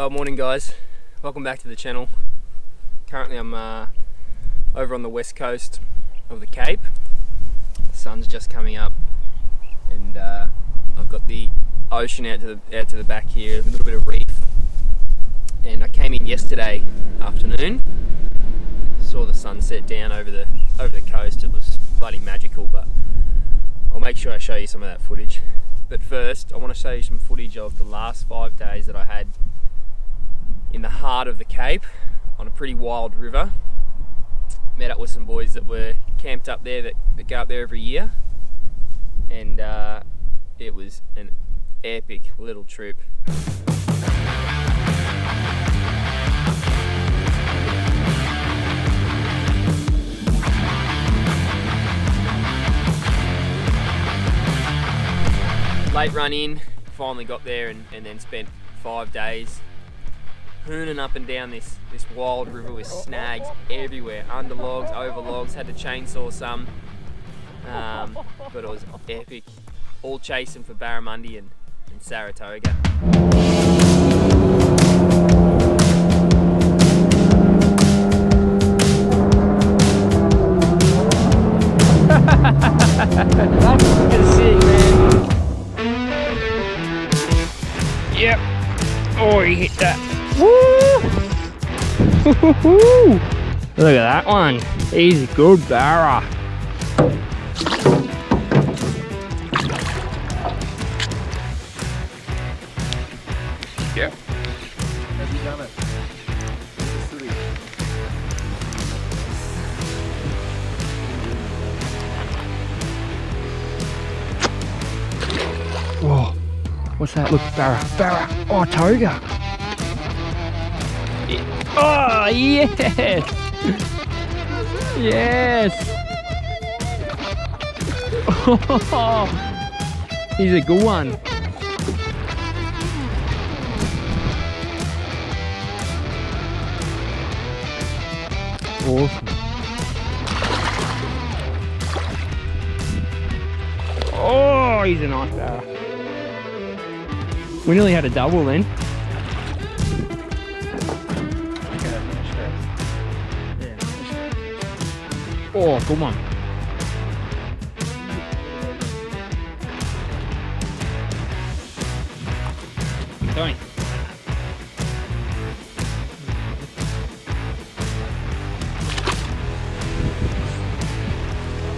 Well, morning guys, welcome back to the channel. Currently I'm over on the west coast of the Cape. The sun's just coming up and I've got the ocean out to the back here, a little bit of reef. And I came in yesterday afternoon, saw the sunset down over the coast. It was bloody magical, but I'll make sure I show you some of that footage. But first I want to show you some footage of the last 5 days that I had in the heart of the Cape on a pretty wild river. Met up with some boys that were camped up there that go up there every year, and it was an epic little trip. Late run in, finally got there and then spent 5 days hooning up and down this wild river with snags everywhere, under logs, over logs, had to chainsaw some, but it was epic, all chasing for Barramundi and Saratoga. That's fucking sick, man. Yep. Oh, he hit that. Woo! Look at that one. He's a good Barra. Yep. Have you done it? Whoa. What's that? Look, Barra. Barra. Oh, Toga. Oh, yes! Yes! Oh, he's a good one. Awesome. Oh, he's a nice Barra. We nearly had a double then. Oh, good one. Tony.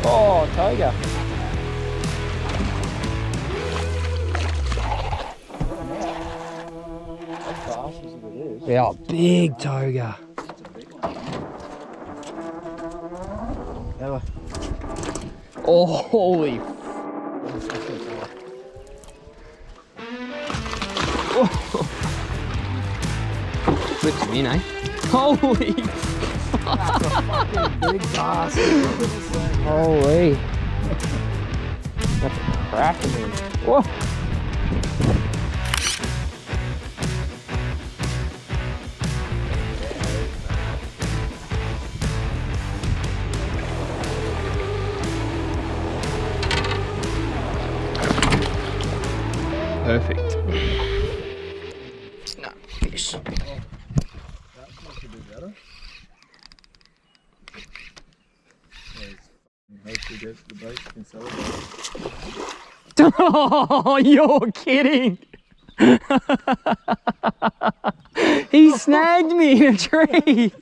Oh, Toga. Yeah, big Toga. Oh, holy. Oh. Flipped him in, eh? Holy. That's a fucking big bastard. Holy. That's a cracking one. Whoa. Perfect. No fish. That should be better. Hopefully get to the bait, you can celebrate. Oh, you're kidding! He snagged me in a tree.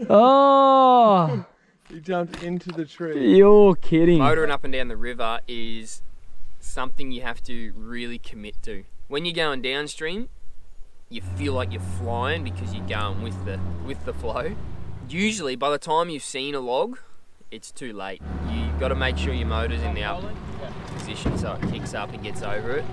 Oh, He jumped into the tree. you're kidding. Motoring up and down the river is something you have to really commit to. When you're going downstream, you feel like you're flying because you're going with the flow. Usually, by the time you've seen a log, it's too late. You've got to make sure your motor's in the up position so it kicks up and gets over it.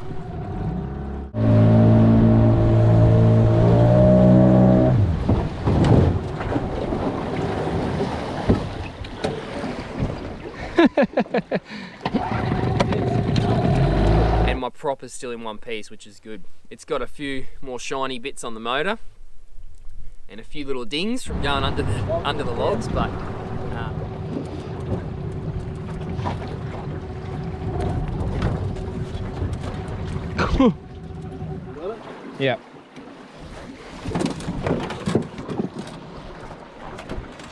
And my prop is still in one piece, which is good. It's got a few more shiny bits on the motor and a few little dings from going under the logs, but Yeah.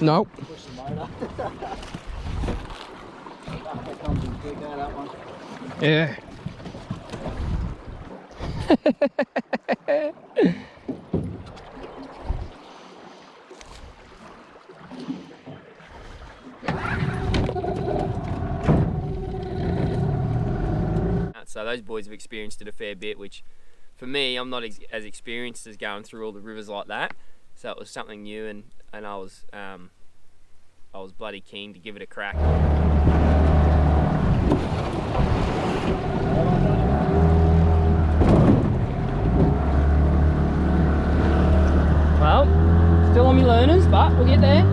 No. Push the motor. That comes in quick, that one. Yeah. So those boys have experienced it a fair bit, which for me, I'm not as experienced as going through all the rivers like that. So it was something new, and I was bloody keen to give it a crack. Well, still on my learners, but we'll get there.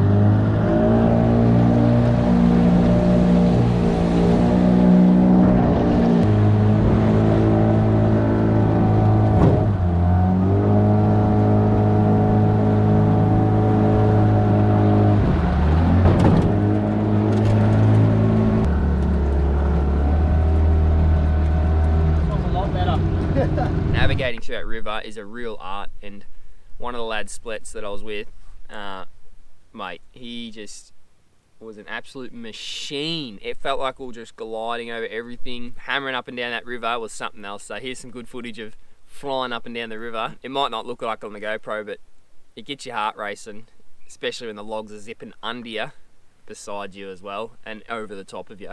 Navigating through that river is a real art, and one of the lads splits that I was with, mate, he just was an absolute machine. It felt like we were just gliding over everything. Hammering up and down that river was something else. So here's some good footage of flying up and down the river. It might not look like on the GoPro, but it gets your heart racing, especially when the logs are zipping under you, beside you as well, and over the top of you.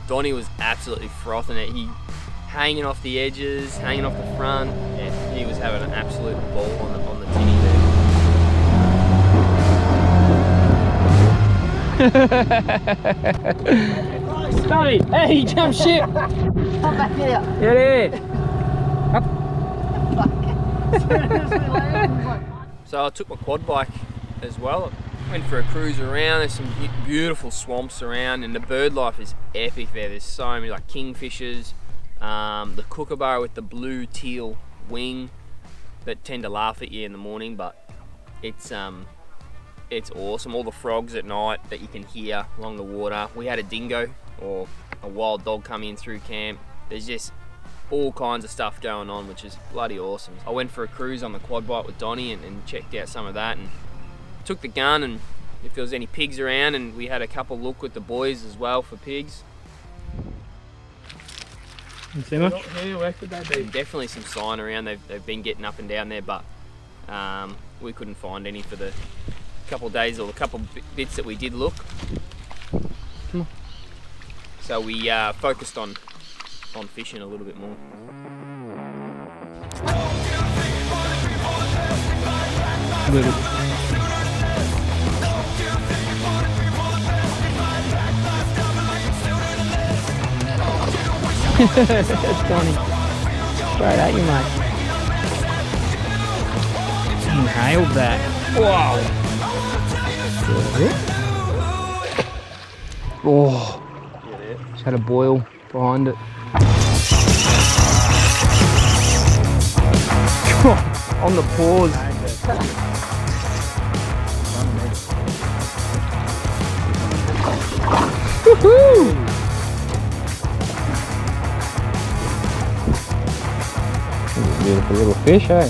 Donnie was absolutely frothing it. He hanging off the edges, hanging off the front, and he was having an absolute ball on the tinny there. Donnie, hey, jump ship! Come back here! Get it! So I took my quad bike as well. Went for a cruise around. There's some beautiful swamps around, and the bird life is epic there. There's so many like kingfishers, the kookaburra with the blue teal wing that tend to laugh at you in the morning, but it's awesome. All the frogs at night that you can hear along the water. We had a dingo or a wild dog come in through camp. There's just all kinds of stuff going on, which is bloody awesome. I went for a cruise on the quad bike with Donnie and checked out some of that, and took the gun and if there was any pigs around, and we had a couple look with the boys as well for pigs. You see much? Yeah, where could they be? Definitely some sign around. They've been getting up and down there, but we couldn't find any for the couple of days or the couple bits that we did look. Come on. So we focused on fishing a little bit more. It's Donnie. Straight at you, mate. You nailed that. Wow. Oh. Just had a boil behind it. On the paws. Woohoo! Beautiful little fish, eh?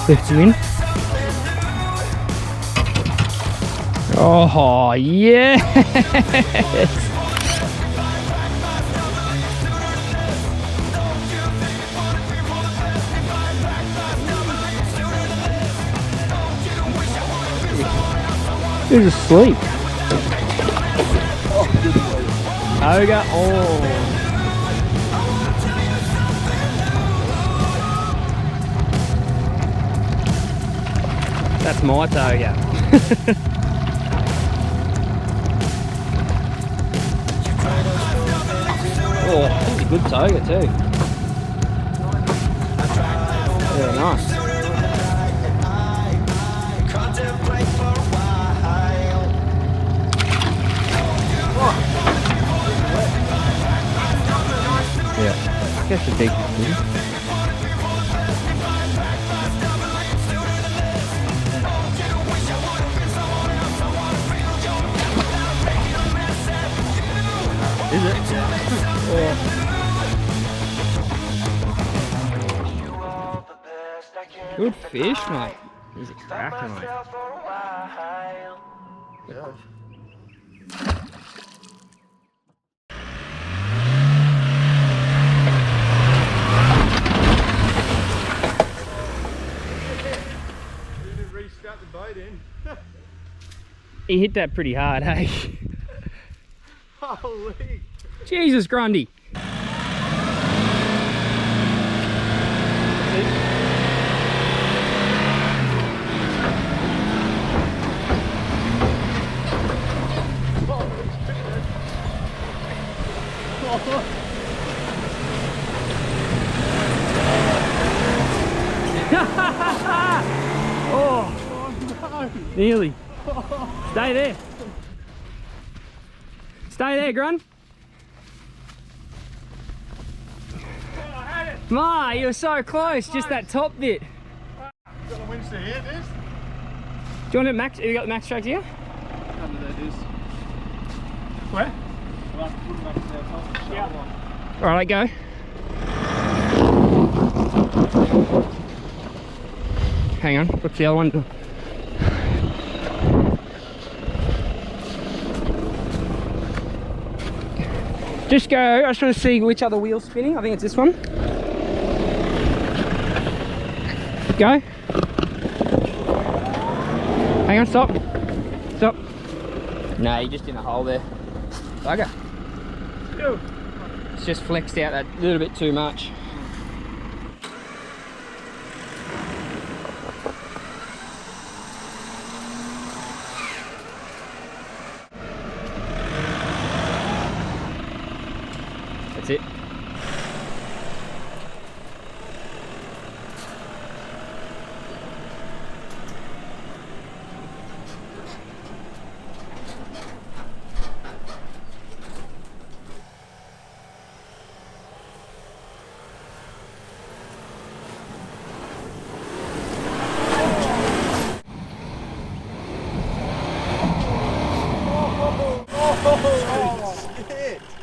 Lift you in. Oh, yes! He's asleep. Toga on. That's my toga. Oh, that's a good toga too. Yeah, nice. Yeah, I guess a big one. Is it? Yeah. Good fish, mate. He's a cracker, mate. Yeah. Restart the boat in. He hit that pretty hard, hey? Holy! Jesus, Grundy. Oh, no. Nearly. Stay there. Stay there, Grun. Ma, you were so close, just that top bit. Got a winch to here, this? Do you want it max? Have you got the max strokes here? Under there, this. Where? We'll have to put them up there, top. Yeah. Alright, go. Hang on, what's the other one? Just go, I just want to see which other wheel's spinning. I think it's this one. Go. Hang on, stop. Stop. No, you're just in a hole there. Bugger. It's just flexed out that little bit too much. That's it.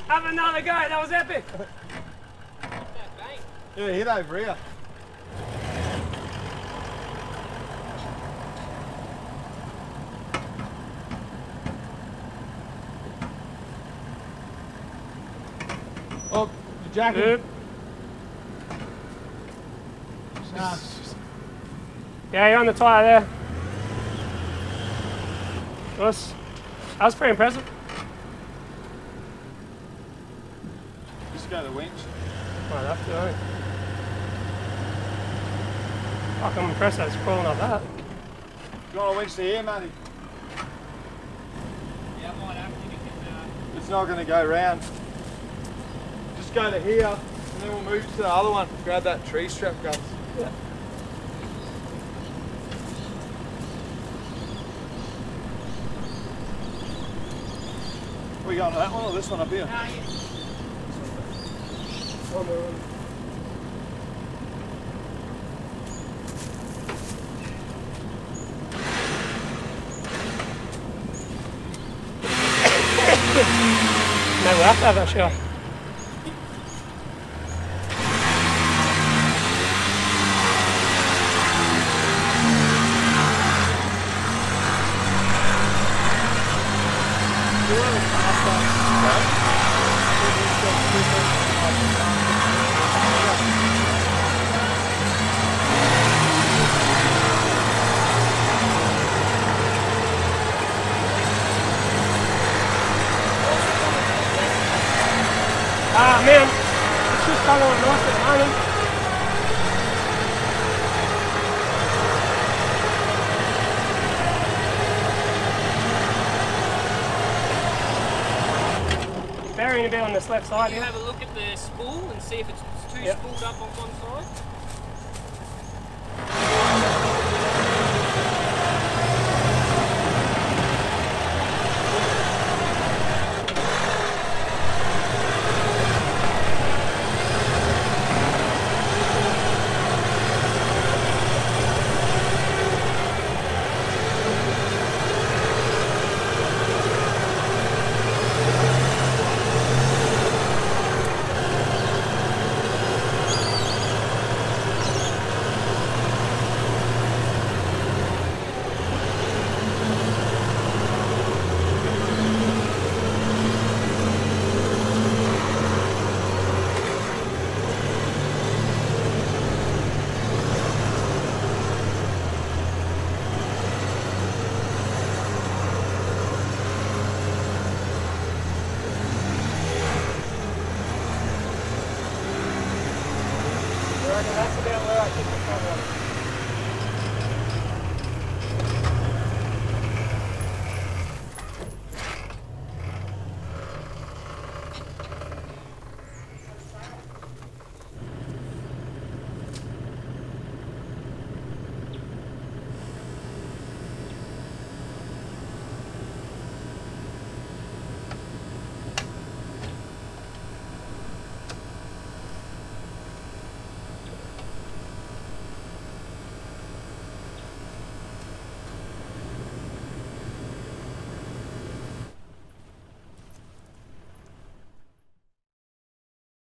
Have another go, that was epic! Yeah, hit over here. Oh, the jacket. Yep. Yeah, you're on the tyre there. That was pretty impressive. Just go to the winch. Might have to, eh? Fuck, I'm impressed I was crawling off that. You want a winch to here, Matty? Yeah, I might have to because It's not going to go round. Just go to here, and then we'll move to the other one. Grab that tree strap, guys. Yeah. Are we going to that one or this one up here? Maybe we'll have to have that shot. Ah man, it's just kind of nice at the moment. Bearing a bit on this left side Can you here. have a look at the spool and see if it's too Yep. spooled up on one side?